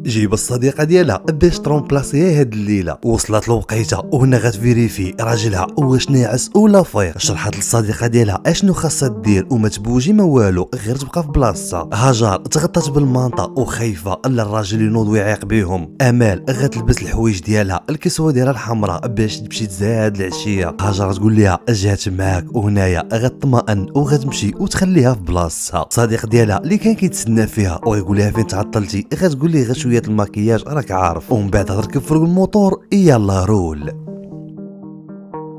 جيب الصديقه ديالها باش ترومبلاسيها هاد الليله. وصلت الوقيته وهنا غتفيريفي راجلها واش ناعس ولا فايق. شرحت للصديقه ديالها اشنو خاصها دير وما تبوجي ما والو، غير تبقى في بلاصتها. هاجر تغطات بالمانطا وخايفه الا الراجل ينوض ويعيق بيهم. امال غتلبس الحوايج ديالها، الكسوه ديالها الحمراء باش تمشي تزاد العشيه. هاجر تقول لها جات معاك، وهنايا غتطمئن وغتمشي وتخليها في بلاصتها. الصديق ديالها اللي كان كيتسنى فيها ويقول لها فين تعطلتي، غتقول ليه غير شويه الماكياج راك عارف، ومن بعد تركب فرق الموتور يلا رول.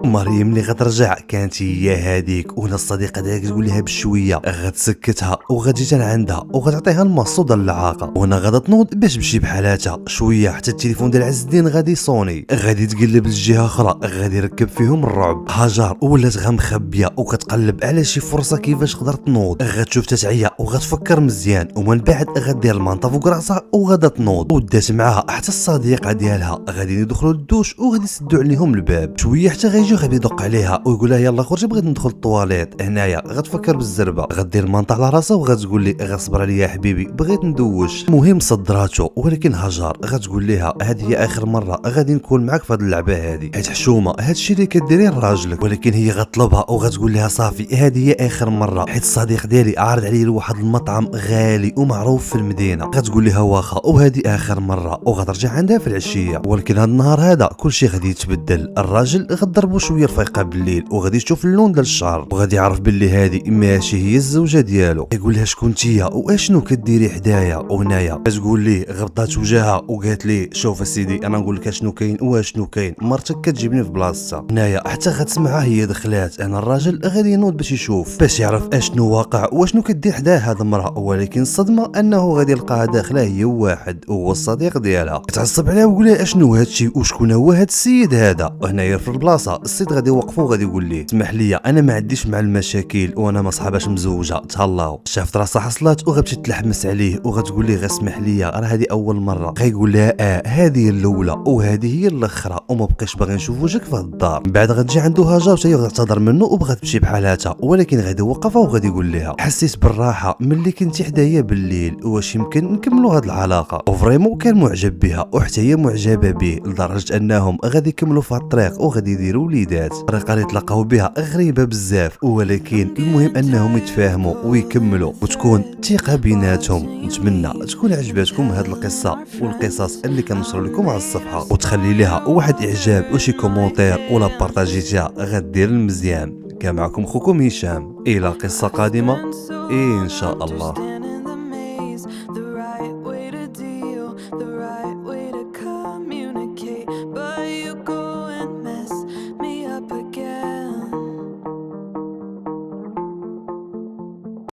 مريم اللي غترجع كانت هي هذيك، وهنا الصديقه ديالها تقول لها بشويه غتسكتها وغتجي عندها وغتعطيها المصوده اللعاقه. وهنا غادا تنوض باش تمشي بحالاتها شويه حتى التليفون ديال عز الدين غادي يصوني. غادي تقلب للجهه اخرى غادي يركب فيهم الرعب. هاجر ولات غا مخبيه وكتقلب على شي فرصه كيفاش تقدر تنوض. غتشوف تتعيا وغتفكر مزيان، ومن بعد غدير المنطه فوق راسها وغادا تنوض. ودات معاها حتى الصديقه ديالها غادي يدخلوا للدوش وغادي يسدوا عليهم الباب شويه حتى غادي يدق عليها ويقول لها يلا خرجي بغيت ندخل الطواليت. هنايا غتفكر بالزربه، غدير المنطقه على راسها وغتقول لي غصبر عليا يا حبيبي بغيت ندوش. المهم صدراتو، ولكن هاجر غتقول لها هذه هي اخر مره غادي نكون معاك في هذه اللعبه هذه، حيت حشومه هادشي اللي كديريه لراجلك. ولكن هي غطلبها وغتقول لها صافي هذه هي اخر مره، حيت الصديق ديالي عارض عليا لواحد المطعم غالي ومعروف في المدينه. غتقول لها واخا وهذه اخر مره، وغترجع عندها في العشيه. ولكن هذا النهار هذا كلشي غادي يتبدل. الراجل غضربو شويه الفيقه بالليل وغادي يشوف اللون ديال الشعر وغادي يعرف باللي هذه ماشي هي الزوجه ديالو. يقول لها شكون نتيا واشنو كديري حدايا؟ وهنايا تقول ليه غضات وجهها وقالت ليه شوف سيدي انا نقول لك اشنو كاين واشنو كاين، مرتك كتجيبني في بلاصتها. هنايا حتى غتسمعها هي دخلات. انا الراجل غادي ينوض باش يشوف باش يعرف اشنو واقع واشنو كدير حداه هذه المراه. ولكن الصدمه انه غادي يلقاها داخله هي واحد وهو الصديق ديالها. تعصب عليها ويقول لها اشنو هادشي وشكون هو هاد السيد هذا. هنايا في البلاصه السيد غادي يوقفو وغادي يقول ليه اسمح لي انا ما عنديش مع المشاكل وانا ما صحاباش مزوجه تهلاو. شافت راسها حصلات وغتمشي تلحمس عليه وغتقول ليه غير اسمح لي راه هذه اول مره. غيقول لها هذه الاولى وهذه هي الاخرى وما بقيتش باغي نشوف وجهك في هذا الدار. من بعد غتجي عنده هاجر وهي غتعتذر منه وبغات تمشي بحالاتها. ولكن غادي يوقفها وغادي يقول لها حسيت بالراحه ملي كنتي حدايا بالليل، واش يمكن نكملوا هذه العلاقه؟ وفريمون كان معجب بها وحتى هي معجبه به لدرجه انهم غادي يكملوا في الطريق وغادي يديروا وليدات. الطريقه اللي تلاقاو بها غريبه بزاف، ولكن المهم انهم يتفاهموا ويكملوا وتكون ثقه بيناتهم. نتمنى تكون عجبتكم هذه القصه والقصص اللي كنشر لكم على الصفحه، وتخلي لها واحد اعجاب وشي كومونتير ولا بارطاجيتيها غدير المزيان. كان معكم خوكم هشام، الى قصه قادمه ان شاء الله.